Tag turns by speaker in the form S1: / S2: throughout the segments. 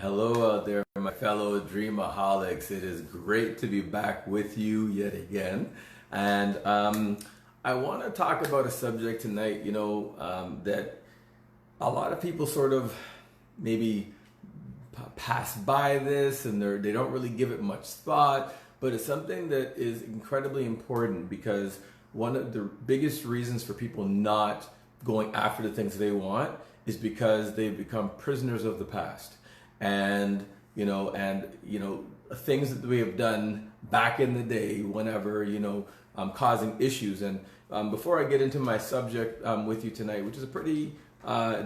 S1: Hello out there, my fellow Dream-A-holics. It is great to be back with you yet again. And I want to talk about a subject tonight, that a lot of people sort of maybe pass by this and they don't really give it much thought, but it's something that is incredibly important because one of the biggest reasons for people not going after the things they want is because they've become prisoners of the past. And things that we have done back in the day, whenever causing issues. And before I get into my subject with you tonight, which is a pretty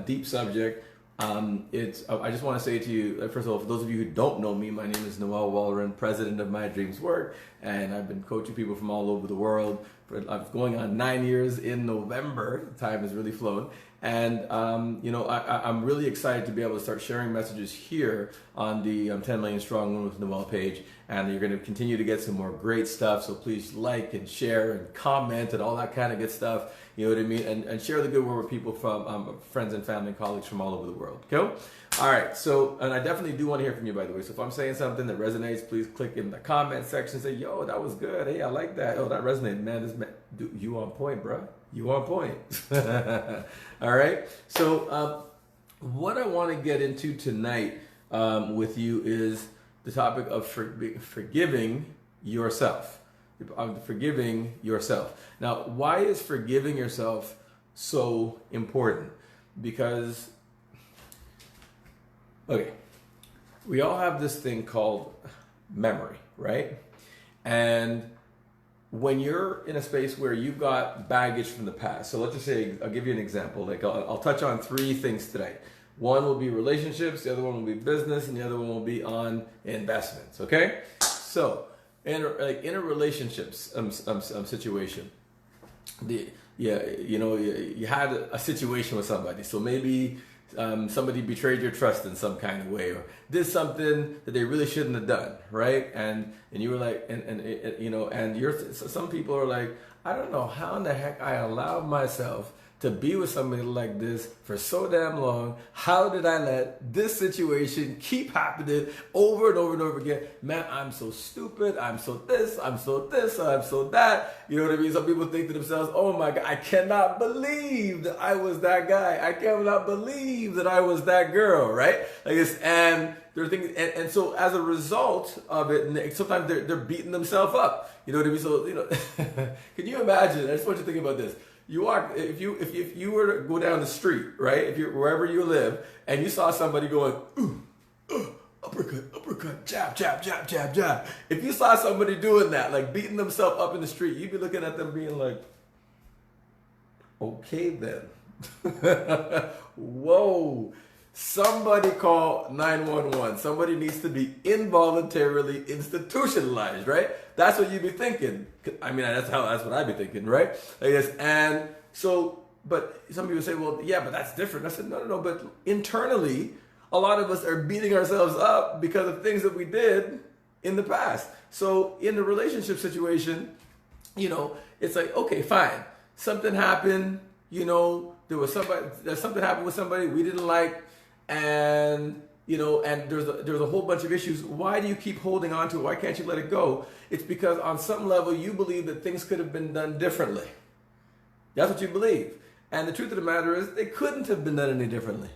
S1: deep subject, I just want to say to you, first of all, for those of you who don't know me, my name is Noel, president of My Dreams Work, and I've been coaching people from all over the world for going on 9 years in November. Time has really flown. And, I'm really excited to be able to start sharing messages here on the 10 Million Strong Women with Noel page. And you're going to continue to get some more great stuff. So please like and share and comment and all that kind of good stuff. You know what I mean? And share the good word with people from friends and family and colleagues from all over the world. Cool? All right. So, and I definitely do want to hear from you, by the way. So if I'm saying something that resonates, please click in the comment section and say, yo, that was good. Hey, I like that. Oh, that resonated. Man, you on point, bro. You on point. All right. So what I want to get into tonight with you is the topic of forgiving yourself. Forgiving yourself. Now, why is forgiving yourself so important? Because, okay, we all have this thing called memory, right? And when you're in a space where you've got baggage from the past, so let's just say, I'll give you an example. Like I'll touch on three things today. One will be relationships, the other one will be business, and the other one will be on investments. Okay, so in a relationships situation, you had a situation with somebody. So maybe somebody betrayed your trust in some kind of way, or did something that they really shouldn't have done, right? And you were like, some people are like, I don't know how in the heck I allowed myself to be with somebody like this for so damn long. How did I let this situation keep happening over and over and over again? Man, I'm so stupid. I'm so this, I'm so that. You know what I mean? Some people think to themselves, oh my God, I cannot believe that I was that guy. I cannot believe that I was that girl, right? And there are things, and so as a result of it, sometimes they're beating themselves up. You know what I mean? So, can you imagine? I just want you to think about this. You are, if you were to go down the street, right? If you're wherever you live, and you saw somebody going, uppercut, jab. If you saw somebody doing that, like beating themselves up in the street, you'd be looking at them being like, okay then. Whoa. Somebody call 911. Somebody needs to be involuntarily institutionalized, right? That's what you'd be thinking. I mean, that's what I'd be thinking, right? I guess. And so, but some people say, well, yeah, but that's different. I said, no. But internally, a lot of us are beating ourselves up because of things that we did in the past. So in the relationship situation, it's like, okay, fine. Something happened, something happened with somebody we didn't like. And there's a whole bunch of issues. Why do you keep holding on to it? Why can't you let it go? It's because on some level you believe that things could have been done differently. That's what you believe. And the truth of the matter is they couldn't have been done any differently.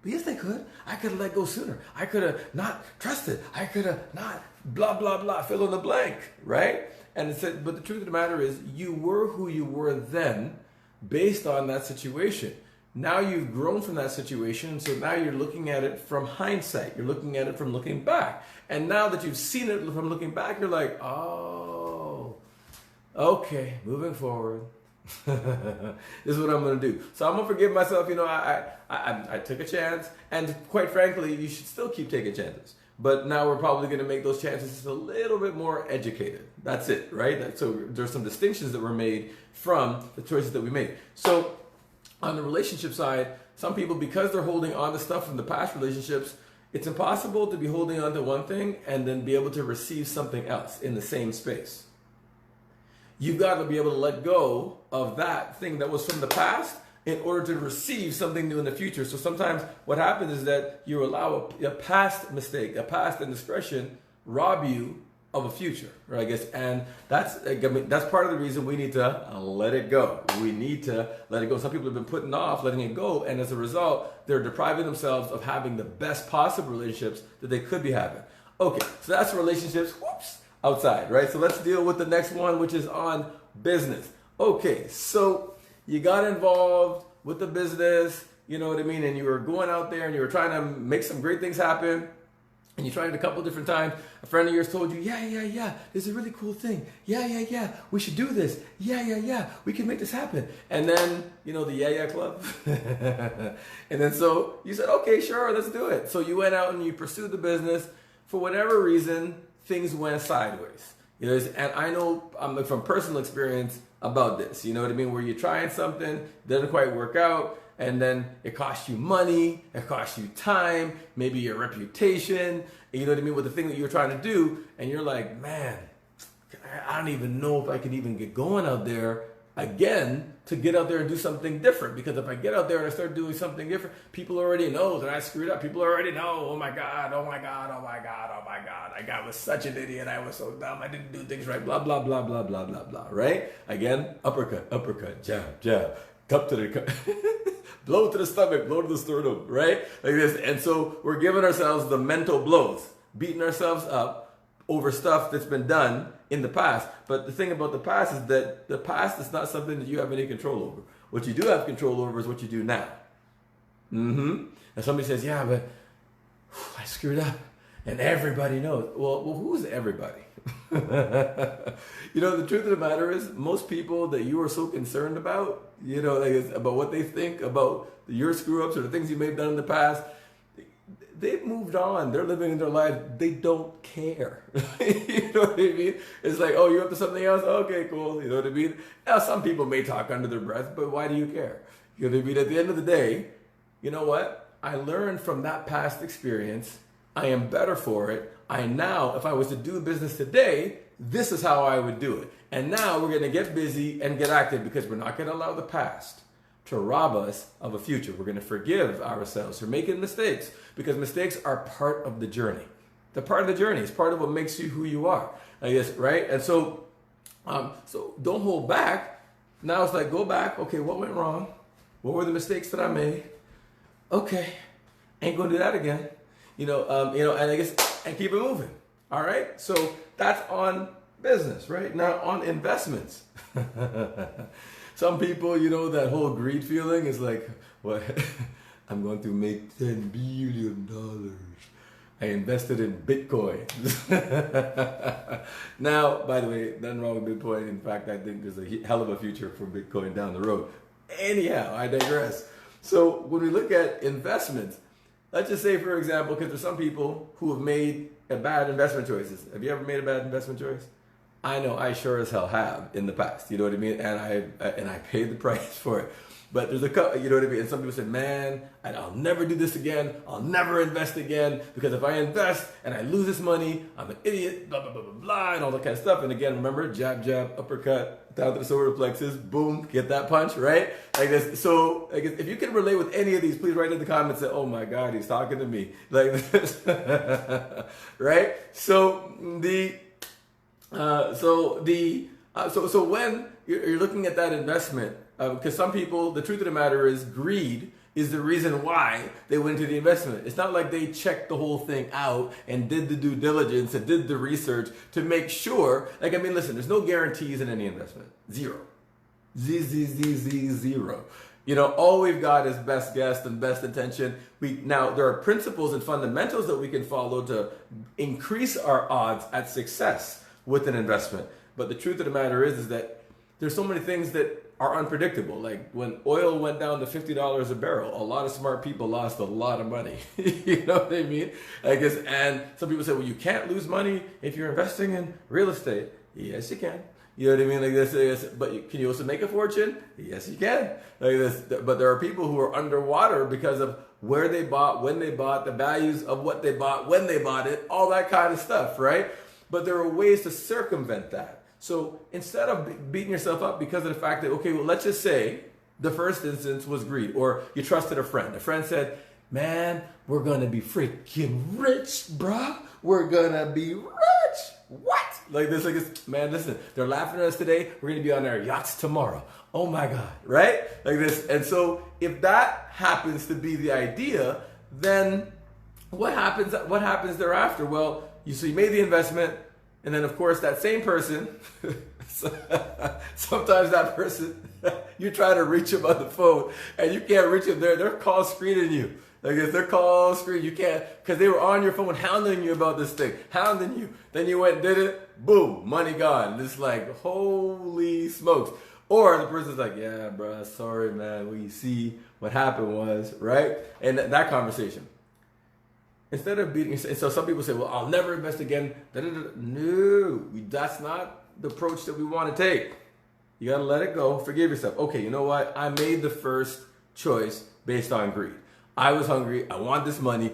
S1: But yes, they could. I could have let go sooner. I could have not trusted. I could have not blah, blah, blah, fill in the blank, right? And it said, but the truth of the matter is you were who you were then based on that situation. Now you've grown from that situation, so now you're looking at it from hindsight. You're looking at it from looking back. And now that you've seen it from looking back, you're like, oh, okay, moving forward. This is what I'm going to do. So I'm going to forgive myself. I took a chance. And quite frankly, you should still keep taking chances. But now we're probably going to make those chances just a little bit more educated. That's it, right? So there's some distinctions that were made from the choices that we made. So on the relationship side, some people, because they're holding on to stuff from the past relationships, it's impossible to be holding on to one thing and then be able to receive something else in the same space. You've got to be able to let go of that thing that was from the past in order to receive something new in the future. So sometimes what happens is that you allow a past mistake, a past indiscretion, rob you of a future, right? I guess, and that's part of the reason we need to let it go. We need to let it go. Some people have been putting off letting it go, and as a result, they're depriving themselves of having the best possible relationships that they could be having. Okay, so that's relationships. Whoops, outside, right? So let's deal with the next one, which is on business. Okay, so you got involved with the business, you know what I mean, and you were going out there and you were trying to make some great things happen. And you tried it a couple different times. A friend of yours told you, yeah, this is a really cool thing. Yeah, we should do this. Yeah, we can make this happen. And then, you know, the yeah club. And then so you said, okay, sure, let's do it. So you went out and you pursued the business. For whatever reason, things went sideways. You know, and I know from personal experience about this, you know what I mean? Where you're trying something, doesn't quite work out, and then it costs you money, it costs you time, maybe your reputation, you know what I mean, with the thing that you're trying to do, and you're like, man, I don't even know if I can even get going out there again to get out there and do something different. Because if I get out there and I start doing something different, people already know that I screwed up. People already know, oh my God, I was such an idiot, I was so dumb, I didn't do things right, blah, blah, blah, blah, blah, blah, blah, right? Again, uppercut, jab, cup to the cup. Blow to the stomach, blow to the sternum, right? Like this. And so we're giving ourselves the mental blows, beating ourselves up over stuff that's been done in the past. But the thing about the past is that the past is not something that you have any control over. What you do have control over is what you do now. And somebody says, yeah, but I screwed up. And everybody knows. Well, who's everybody? You know, the truth of the matter is, most people that you are so concerned about, you know, like about what they think about your screw-ups or the things you may have done in the past, they've moved on. They're living in their lives. They don't care. You know what I mean? It's like, oh, you're up to something else? Okay, cool. You know what I mean? Now, some people may talk under their breath, but why do you care? You know what I mean? At the end of the day, you know what? I learned from that past experience. I am better for it. If I was to do business today, this is how I would do it. And now we're going to get busy and get active because we're not going to allow the past to rob us of a future. We're going to forgive ourselves for making mistakes because mistakes are part of the journey. They're part of the journey. It's part of what makes you who you are, I guess, right? And so don't hold back. Now it's like, go back. Okay, what went wrong? What were the mistakes that I made? Okay, ain't going to do that again. And I guess, and keep it moving. All right. So that's on business, right? Now on investments. Some people, you know, that whole greed feeling is like, what? I'm going to make $10 billion. I invested in Bitcoin. Now, by the way, nothing wrong with Bitcoin. In fact, I think there's a hell of a future for Bitcoin down the road. Anyhow, I digress. So when we look at investments, let's just say, for example, because there's some people who have made bad investment choices. Have you ever made a bad investment choice? I know I sure as hell have in the past. You know what I mean? And I paid the price for it. But there's a couple, you know what I mean? And some people say, man, I'll never do this again. I'll never invest again. Because if I invest and I lose this money, I'm an idiot, blah, blah, blah, blah, blah, and all that kind of stuff. And again, remember, jab, uppercut, down to the solar plexus, boom, get that punch, right? Like this. So I guess if you can relate with any of these, please write in the comments and say, oh my God, he's talking to me. Like this, right? So when you're looking at that investment, because some people, the truth of the matter is, greed is the reason why they went into the investment. It's not like they checked the whole thing out and did the due diligence and did the research to make sure. Like, I mean, listen, there's no guarantees in any investment. Zero. Zero. You know, all we've got is best guess and best intention. Now, there are principles and fundamentals that we can follow to increase our odds at success with an investment. But the truth of the matter is that there's so many things that are unpredictable. Like when oil went down to $50 a barrel, a lot of smart people lost a lot of money. You know what I mean? I guess, and some people say, well, you can't lose money if you're investing in real estate. Yes, you can. You know what I mean? Like this, but can you also make a fortune? Yes, you can. Like this, but there are people who are underwater because of where they bought, when they bought, the values of what they bought, when they bought it, all that kind of stuff, right? But there are ways to circumvent that. So instead of beating yourself up because of the fact that, okay, well, let's just say The first instance was greed, or you trusted a friend. A friend said, man, we're going to be freaking rich, bruh. We're going to be rich. What? Like this, man, listen, they're laughing at us today. We're going to be on our yachts tomorrow. Oh my God, right? Like this. And so if that happens to be the idea, then what happens thereafter? Well, so you made the investment, and then of course that same person, sometimes that person, you try to reach them on the phone and you can't reach them. They're call screening you. Like if they're call screen, you can't, because they were on your phone hounding you about this thing, hounding you. Then you went and did it, boom, money gone. It's like, holy smokes. Or the person's like, yeah, bro, sorry, man. Well, you see, what happened was, right? And that conversation. Instead of beating, and so some people say, well, I'll never invest again. No, that's not the approach that we want to take. You got to let it go. Forgive yourself. Okay, you know what? I made the first choice based on greed. I was hungry. I want this money.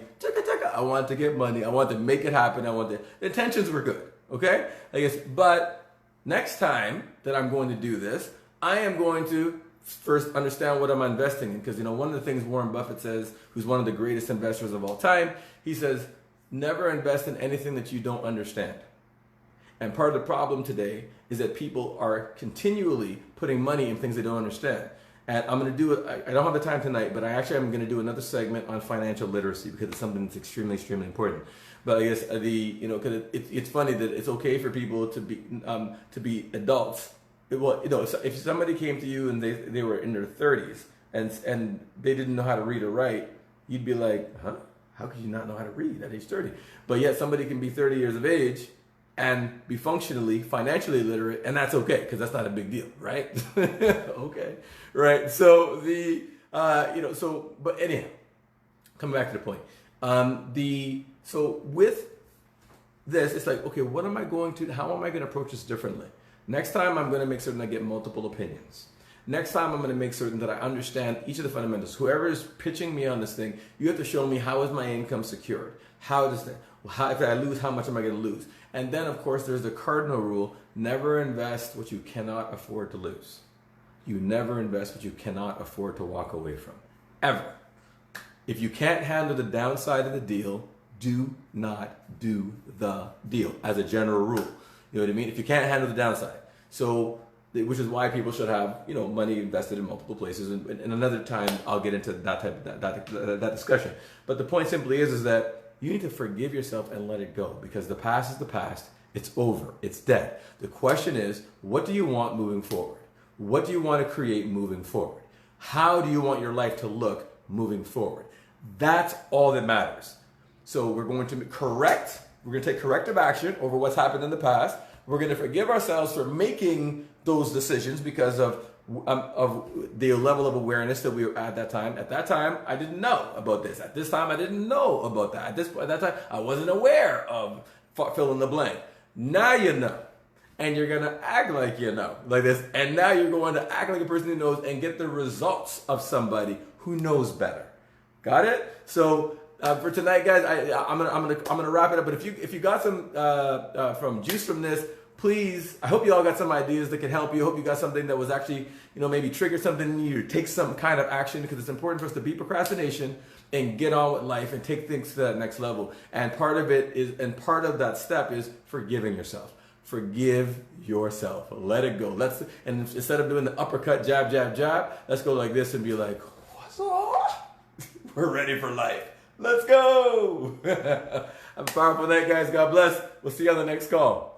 S1: I want to get money. I want to make it happen. The intentions were good. Okay? I guess, but next time that I'm going to do this, I am going to first understand what I'm investing in. Because, one of the things Warren Buffett says, who's one of the greatest investors of all time, he says, never invest in anything that you don't understand. And part of the problem today is that people are continually putting money in things they don't understand. And I'm going to do it, I don't have the time tonight, but I'm going to do another segment on financial literacy because it's something that's extremely, extremely important. But I guess because it's funny that it's okay for people to be adults. If somebody came to you and they were in their 30s and they didn't know how to read or write, you'd be like, huh? How could you not know how to read at age 30? But yet somebody can be 30 years of age and be functionally, financially literate, and that's okay, because that's not a big deal, right? Okay, right? So but anyhow, coming back to the point. So with this, it's like, okay, how am I going to approach this differently? Next time, I'm going to make certain I get multiple opinions. Next time, I'm going to make certain that I understand each of the fundamentals. Whoever is pitching me on this thing, you have to show me how is my income secured? If I lose, how much am I going to lose? And then, of course, there's the cardinal rule: never invest what you cannot afford to lose. You never invest what you cannot afford to walk away from, ever. If you can't handle the downside of the deal, do not do the deal, as a general rule. You know what I mean? If you can't handle the downside. So, which is why people should have, money invested in multiple places. And another time, I'll get into that discussion. But the point simply is that you need to forgive yourself and let it go, because the past is the past. It's over. It's dead. The question is, what do you want moving forward? What do you want to create moving forward? How do you want your life to look moving forward? That's all that matters. So we're going to take corrective action over what's happened in the past. We're going to forgive ourselves for making those decisions because of the level of awareness that we were at that time. At that time, I didn't know about this. At this time, I didn't know about that. At that time, I wasn't aware of fill in the blank. Now you know. And you're going to act like you know, like this. And now you're going to act like a person who knows and get the results of somebody who knows better. Got it? So for tonight, guys, I'm gonna wrap it up. But if you got some from juice from this, please, I hope you all got some ideas that can help you. I hope you got something that was actually, maybe trigger something in you, take some kind of action, because it's important for us to beat procrastination and get on with life and take things to that next level. And part of that step is forgiving yourself. Forgive yourself. Let it go. And instead of doing the uppercut, jab, jab, jab, let's go like this and be like, what's up? We're ready for life. Let's go. Have a powerful night, guys. God bless. We'll see you on the next call.